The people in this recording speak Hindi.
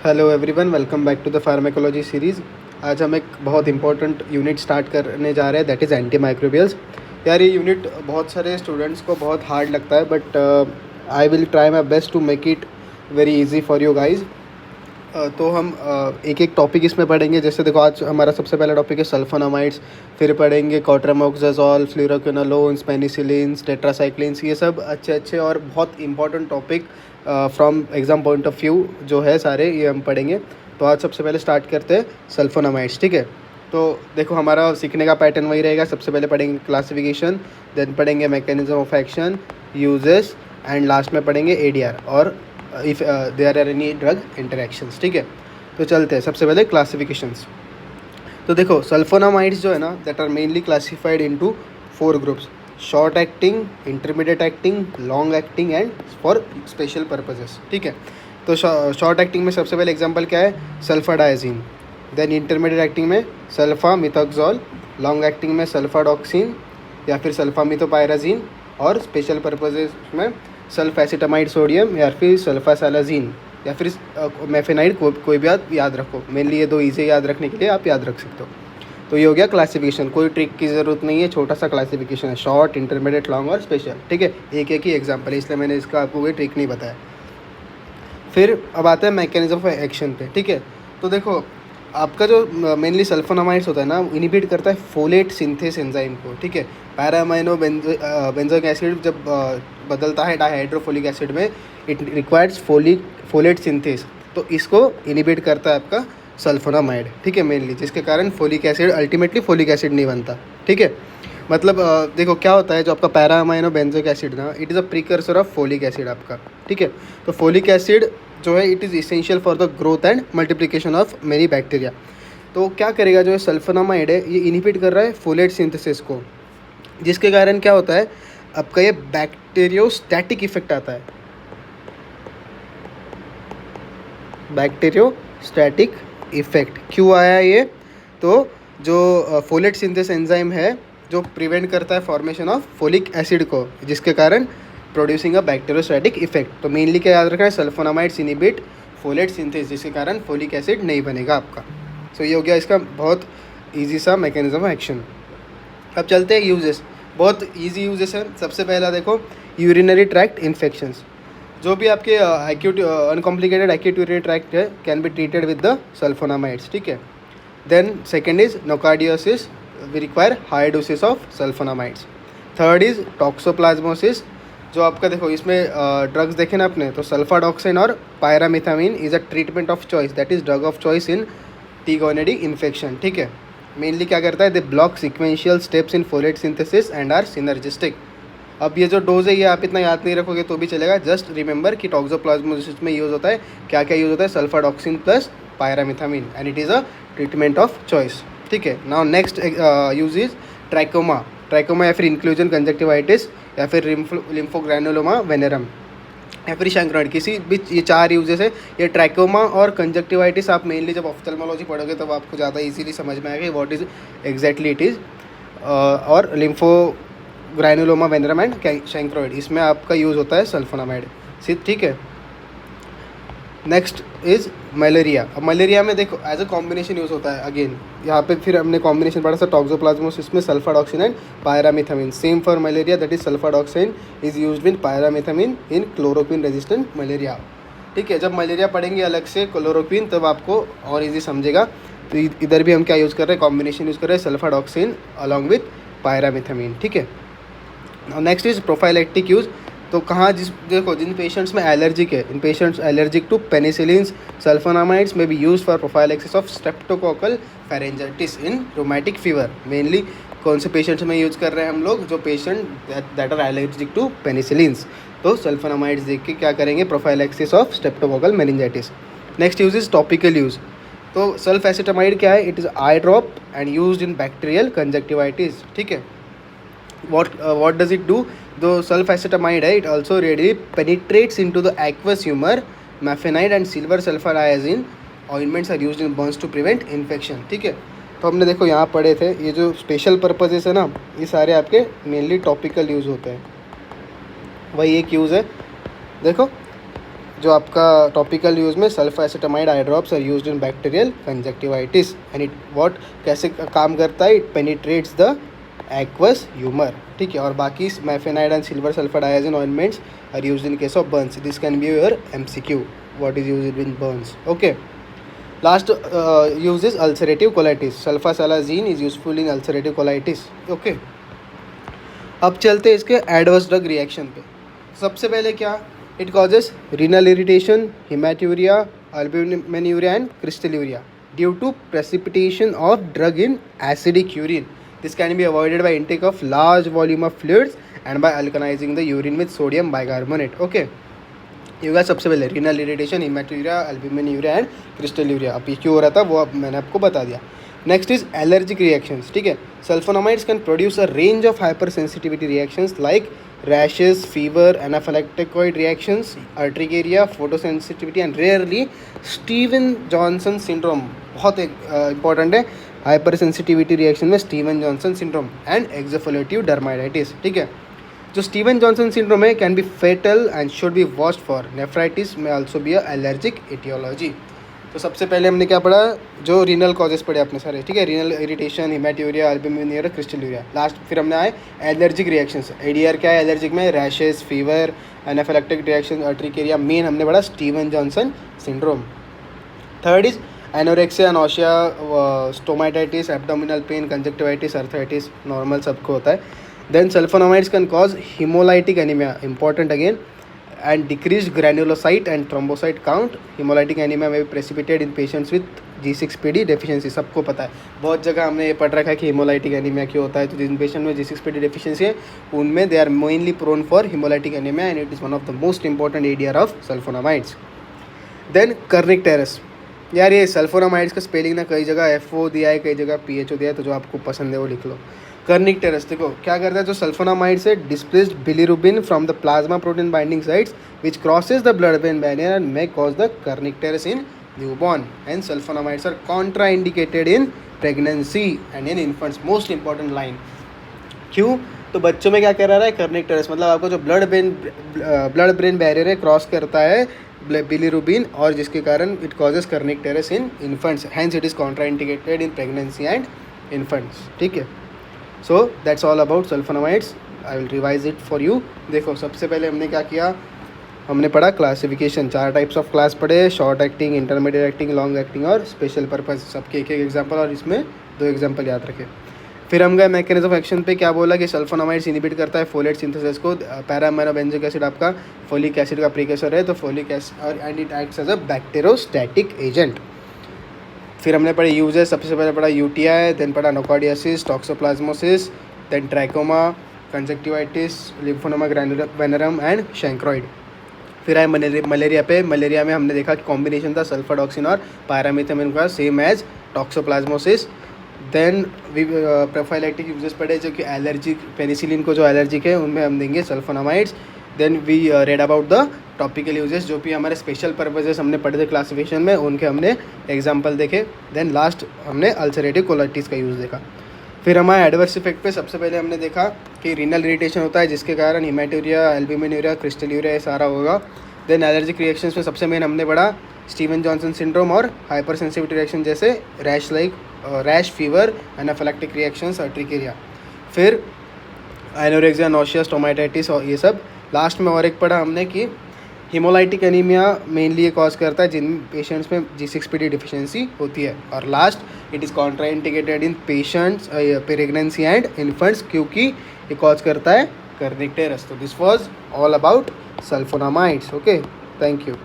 Hello everyone, welcome back to the pharmacology series. आज हम एक बहुत इंपॉर्टेंट यूनिट स्टार्ट करने जा रहे हैं, दैट इज़ एंटी माइक्रोबियल्स। यार ये यूनिट बहुत सारे स्टूडेंट्स को बहुत हार्ड लगता है, but I will try my best to make it very easy for you guys. तो हम एक एक टॉपिक इसमें पढ़ेंगे। जैसे देखो, आज हमारा सबसे पहला टॉपिक है सल्फोनामाइड्स, फिर पढ़ेंगे कॉट्रामोक्साजोल, फ्लूरोक्विनोलोन्स, पेनिसिलिन्स, टेट्रासाइक्लिन्स। ये सब अच्छे अच्छे और बहुत important topic from exam point of view जो है, सारे ये हम पढ़ेंगे। तो आज सबसे पहले स्टार्ट करते हैं सल्फोनामाइड्स, ठीक है। तो देखो, हमारा सीखने का पैटर्न वही रहेगा। सबसे पहले पढ़ेंगे क्लासिफिकेशन, देन पढ़ेंगे mechanism of action, uses, and last में पढ़ेंगे एडीआर और if there are any drug interactions, ठीक है। तो चलते हैं सबसे पहले क्लासिफिकेशंस। तो देखो, सल्फोनामाइड्स जो है ना, that are mainly classified into 4 groups: short acting, intermediate acting, long acting and for special purposes, ठीक है। तो शॉर्ट एक्टिंग में सबसे पहले एग्जांपल क्या है? सल्फाडाइजीन। देन इंटरमीडिएट एक्टिंग में सल्फामिथोक्सोल, लॉन्ग एक्टिंग में सल्फाडॉक्सिन या फिर सल्फामिथोपायराजीन, और स्पेशल पर्पजेस में सल्फेसिटामाइड सोडियम या फिर सल्फासालाजीन या फिर मेफेनाइड। कोई भी आप याद रखो, मेनली ये दो इसे याद रखने के लिए आप याद रख सकते हो। तो ये हो गया क्लासिफिकेशन, कोई ट्रिक की ज़रूरत नहीं है, छोटा सा क्लासिफिकेशन है: शॉर्ट, इंटरमीडिएट, लॉन्ग और स्पेशल, ठीक है। एक एक ही एग्जाम्पल है, इसलिए मैंने इसका आपको कोई ट्रिक नहीं बताया। फिर अब आते हैं मैकेनिज्म ऑफ एक्शन पे, ठीक है। तो देखो, आपका जो मेनली सल्फोनामाइड्स होता है ना, इनिबिट करता है फोलेट सिंथेस एंजाइम को, ठीक है। पैरामाइनो बेंजोइक एसिड जब बदलता है डाइहाइड्रोफोलिक एसिड में, इट रिक्वायर्स फोलेट सिंथेस, तो इसको इनिबिट करता है आपका सल्फोनामाइड, ठीक है, मेनली, जिसके कारण folic acid, ultimately folic acid नहीं बनता, ठीक है। मतलब देखो क्या होता है, जो आपका पैरामाइनो बेंजोइक एसिड ना, it is a precursor of folic acid आपका, ठीक है। तो फोलिक एसिड जो है, it is essential for the growth and multiplication of many bacteria. तो क्या करेगा, जो सल्फोनामाइड है, ये इनिबिट कर रहा है फोलेट सिंथेसिस को, जिसके कारण क्या होता है, आपका ये बैक्टीरियोस्टैटिक इफेक्ट आता है। बैक्टीरियोस्टैटिक इफेक्ट क्यों आया ये? तो जो फोलेट सिंथेस एंजाइम है, जो प्रिवेंट करता है फॉर्मेशन ऑफ फोलिक एसिड को, जिसके कारण प्रोड्यूसिंग अ बैक्टीरियोस्टैटिक इफेक्ट। तो मेनली क्या याद रखना है, सल्फोनामाइड्स इनिबिट फोलेट सिंथेस, जिसके कारण फोलिक एसिड नहीं बनेगा आपका। सो ये हो गया इसका बहुत ईजी सा मैकेनिज्म ऑफ एक्शन। अब चलते हैं यूजेस, बहुत ईजी यूजेस है। सबसे पहला देखो, यूरिनरी ट्रैक्ट इन्फेक्शंस। जो भी आपके acute uncomplicated acute urinary tract है, can be treated with the sulfonamides, ठीक है। Then second is nocardiosis, we require high doses of sulfonamides. Third is toxoplasmosis, जो आपका देखो इसमें ड्रग्स देखे ना आपने, तो सल्फाडॉक्सिन और pyrimethamine is a treatment of choice, that is drug of choice in T gondii infection, ठीक है। मेनली क्या करता है, they block sequential steps in folate synthesis and are synergistic. अब ये जो डोज है, ये आप इतना याद नहीं रखोगे तो भी चलेगा, जस्ट रिमेंबर कि टॉक्सोप्लाज्मोसिस में यूज़ होता है, क्या क्या यूज़ होता है, sulfadoxine plus pyrimethamine, and it is a treatment of choice, ठीक है। Now next use is trachoma. Trachoma या फिर इंक्लूजन कंजक्टिवाइटिस या फिर लिम्फोग्रैनुलोमा वेनेरम या फिर शंकराइड, किसी भी, ये 4 यूजेस है। ये ट्रैकोमा और कंजक्टिवाइटिस आप मेनली जब ऑफ्थल्मोलॉजी पढ़ोगे तब आपको ज़्यादा इजीली समझ में आएगा what is exactly it is. और लिम्फोग्रैनुलोमा वेनेरम एंड शंकराइड, इसमें आपका यूज़ होता है सल्फोनामाइड, ठीक है। Next is malaria. अब मलेरिया में देखो एज अ कॉम्बिनेशन यूज़ होता है, अगेन यहाँ पे फिर हमने कॉम्बिनेशन पढ़ा था टॉक्सोप्लाज्मोसिस में sulfadoxine and pyrimethamine. Same for malaria, that is sulfadoxine is used with pyrimethamine in chloroquine resistant malaria, ठीक है। जब मलेरिया पढ़ेंगे अलग से क्लोरोक्विन, तब आपको और इजी समझेगा। तो इधर भी हम क्या यूज़ कर रहे हैं, कॉम्बिनेशन यूज़ कर रहे हैं, सल्फाडॉक्सिन अलॉन्ग विथ पायरामिथामिन, ठीक है। Next is prophylactic use. तो कहाँ, देखो जिन पेशेंट्स में एलर्जिक है, in patients allergic to penicillins, sulfonamides में be use for prophylaxis of streptococcal pharyngitis in rheumatic fever. Mainly कौन से पेशेंट्स में यूज़ कर रहे हैं हम लोग, जो patient that are allergic to penicillins, तो सल्फोनामाइड्स देख के क्या करेंगे, prophylaxis of streptococcal meningitis. Next use is topical use. तो सल्फेसिटामाइड क्या है, it is eye drop and use in bacterial conjunctivitis, ठीक है। what does it do? The sulfacetamide है, it also readily penetrates into the aqueous humor. Mafenide and silver sulfuriazine ointments are used in burns to prevent infection, ठीक है। तो हमने देखो यहाँ पढ़े थे, ये जो स्पेशल पर्पजेस है ना, ये सारे आपके मेनली टॉपिकल यूज़ होते हैं। वही एक यूज़ है, देखो जो आपका टॉपिकल यूज़ में sulfacetamide eye drops are used in bacterial conjunctivitis and it what कैसे काम करता है, it penetrates the aqueous humour, ठीक है। और बाकी mafenide and silver sulfadiazine ointments are used in case of burns. This can be your MCQ, what is used in burns, okay. Last use is ulcerative colitis, sulfasalazine is useful in ulcerative colitis, okay. अब चलते इसके एडवर्स ड्रग रिएक्शन पे। सबसे पहले क्या, it causes renal irritation, haematuria, albuminuria and crystalluria due to precipitation of drug in acidic urine. This can be avoided by intake of large volume of fluids and by alkalinising the urine with sodium bicarbonate, okay. ये होगा सबसे पहले renal irritation, haematuria, albuminuria and crystalluria. अब ये क्यों हो रहा था वो अब मैंने आपको बता दिया। नेक्स्ट इज एलर्जिक रिएक्शंस, ठीक है। Sulphonamides can produce a range of hyper sensitivity reactions like rashes, fever, anaphylactic reactions, urticaria, photosensitivity and rarely Steven Johnson syndrome. बहुत इंपॉर्टेंट है हाइपर सेंसिटिविटी रिएक्शन में Steven Johnson syndrome and exfoliative dermatitis, ठीक है। जो स्टीवन जॉनसन सिंड्रोम है can be fatal and should be watched for. Nephritis में आल्सो बी एलर्जिक एटियोलॉजी। तो सबसे पहले हमने क्या पढ़ा, जो रीनल कॉजेस पढ़े अपने सारे, ठीक है। Renal irritation, haematuria, albuminuria, crystalluria. Last फिर हमने आए एलर्जिक रिएक्शंस। ADR क्या है एलर्जिक में, rashes, fever, anaphylactic reaction, urticaria. Main हमने पढ़ा Steven Johnson syndrome. Third is anorexia, nausea, stomatitis, abdominal pain, conjunctivitis, arthritis, normal सबको होता है। Then sulfonamides can cause haemolytic anaemia, important again, and decreased granulocyte and thrombocyte count. Hemolytic anemia may be precipitated in patients with G6PD deficiency. सबको पता है, बहुत जगह हमने ये पढ़ रखा है कि हेमोलाइटिक एनीमिया क्यों होता है। तो जिन पेशेंट में G6PD डेफिशिएंसी है उनमें they are mainly prone for haemolytic anaemia and it is one of the most important ADR of sulfonamides. Then kernicterus, यार ये सल्फोनामाइड्स का स्पेलिंग ना कई जगह FO दिया है, कई जगह PHO दिया है, तो जो आपको पसंद है वो लिख लो। कर्निक टेरस देखो क्या करता है, जो सल्फोनामाइड से displaced bilirubin from the plasma protein binding sites which crosses the blood brain barrier and may cause the kernicterus in newborn and sulfonamides are contraindicated in pregnancy and in infants. Most important line, क्यों, तो बच्चों में क्या कह रहा है कर्निक टेरस, मतलब आपको जो ब्लड ब्रेन बैरियर है क्रॉस करता है बिलिरुबिन और जिसके कारण it causes kernicterus in infants, hence it is contraindicated in pregnancy and infants, ठीक है। So that's all about sulfonamides, I will revise it for you. देखो सबसे पहले हमने क्या किया, हमने पढ़ा क्लासिफिकेशन, 4 टाइप्स ऑफ क्लास पढ़े, short acting, intermediate acting, long acting और स्पेशल पर्पस, सबके एक एग्जांपल और इसमें 2 एग्जांपल याद रखें। फिर हम गए मैकेनिज्म ऑफ एक्शन पे, क्या बोला कि सल्फोनामाइड्स इनहिबिट करता है फोलेट सिंथेसिस को। पैराअमीनोबेंजोइक एसिड आपका फोलिक एसिड का प्रीकर्सर है, तो folic acid and it acts as a bacteriostatic agent. फिर हमने पढ़े यूजेस, सबसे पहले पढ़ा UTI, देन पढ़ा nocardiasis, toxoplasmosis, then trachoma, conjunctivitis, lymphonoma granularum and chancroid. फिर आए मलेरिया पे। मलेरिया में हमने देखा कि कॉम्बिनेशन था सल्फाडॉक्सिन और पायरामीथामिन का, same as toxoplasmosis. Then prophylactic uses पढ़े, जो कि एलर्जिक, पेनिसिलिन को जो एलर्जिक है उनमें हम देंगे sulfonamides. Then we read about the topical uses, जो भी हमारे स्पेशल पर्पजेस हमने पढ़े थे क्लासिफिकेशन में, उनके हमने एग्जांपल देखे। देन लास्ट हमने अल्सरेटिव कोलाइटिस का यूज़ देखा। फिर हमारे एडवर्स इफेक्ट पे सबसे पहले हमने देखा कि रीनल इरिटेशन होता है जिसके कारण हेमाटूरिया, अल्ब्यूमिनुरिया, क्रिस्टलूरिया ये सारा होगा। देन एलर्जिक रिएक्शंस में सबसे मेन हमने पढ़ा स्टीवन जॉनसन सिंड्रोम और हाइपर सेंसिटिविटी रिएक्शन जैसे rash, fever, anaphylactic reactions, urticaria. फिर एनोरेक्सिया, नौशिया, स्टोमाटाइटिस और ये सब। लास्ट में और एक पढ़ा हमने कि हीमोलाइटिक एनीमिया मेनली ये कॉज करता है जिन पेशेंट्स में G6PD डिफिशियंसी होती है। और last it is contraindicated in patients pregnancy and infants, क्योंकि ये कॉज करता है कर्निक टेरस। तो this was all about sulfonamides, okay, thank you.